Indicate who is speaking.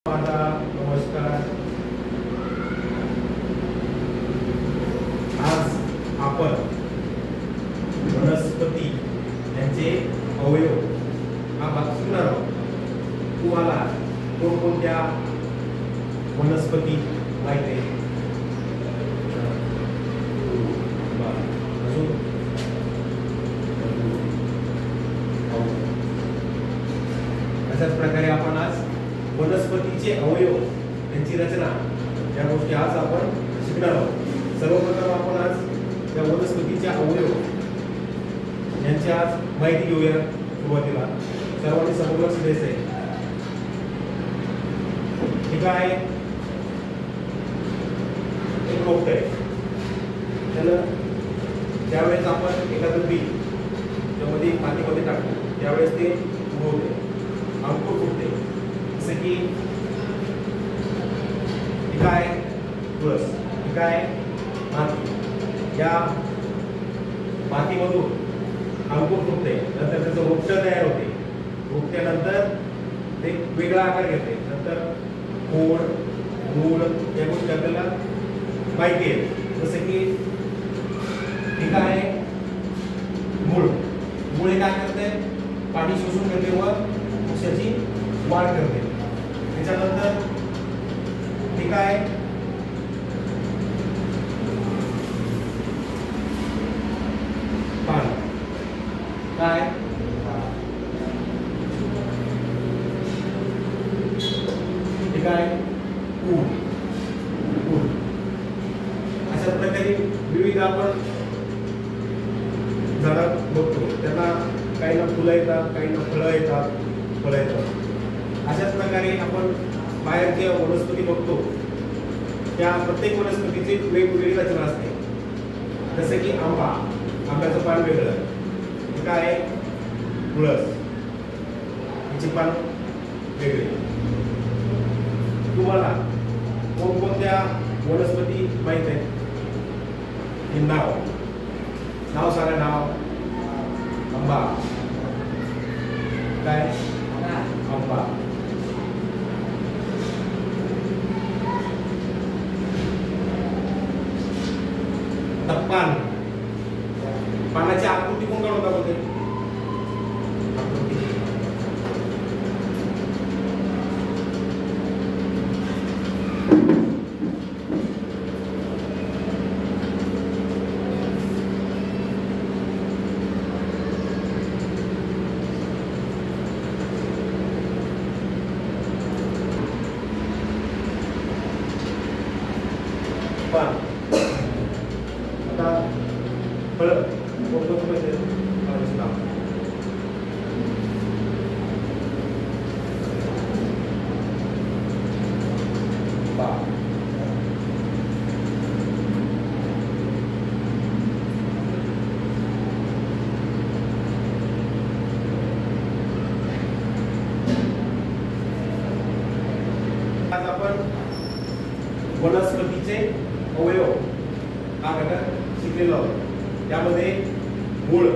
Speaker 1: नमस्कार. आज आपण वनस्पती यांचे अवयव हा भाग शिकणार आहोत. तुम्हाला कोणकोणत्या वनस्पती माहित आहे? अशाच प्रकारे आपण आज वनस्पतीचे अवयव यांची रचना या गोष्टी आज आपण शिकणार आहोत. सर्वप्रथम आपण आज या वनस्पतीच्या अवयव यांची आज माहिती घेऊया. सुरुवातीला सर्वांनी समोर लक्ष द्यायचं आहे. ठीक आहे, एक रोपट आहे. त्याला ज्यावेळेस आपण एखादं बी त्यामध्ये मातीमध्ये टाकतो त्यावेळेस ते उगवते, अंकुर फुटते. जसे की काय तुळस, काय माती, या मातीमधून अंकुर फुटते, नंतर त्याचं रोपटं तयार होते. रोपट्यानंतर ते वेगळा आकार घेते. नंतर खोड, मूळ या गोष्टी आपल्याला माहिती आहे. जसे की ठीक आहे, मूळ हे काय करते? पाणी शोषून घेते व वृक्षाची वाढ करते. त्याच्यानंतर ठीक आहे, पान काय ठीक आहे, अशा प्रकारे विविध आपण झाडं बघतो. त्यांना काही ना फुलं येतात, काही ना फळं येतात, फळं येतात. अशाच प्रकारे आपण बाहेर जे वनस्पती बघतो त्या प्रत्येक वनस्पतीची वेगवेगळी रचना असते. जसे की आंब्याचं पान वेगळं, काय आहे, तुळस याचे पान वेगळे. तुम्हाला कोणकोणत्या वनस्पती माहित आहे? हे नाव सांगा. नाव आंबा, काय आंबा, पान, पानाची आकृती कोण काढून दाखवते? पान. आता फळं कोणतं माहिती आहे? आज आपण वनस्पतीचे अवयव हा घटक शिकलेलो आहोत. त्यामध्ये मूळ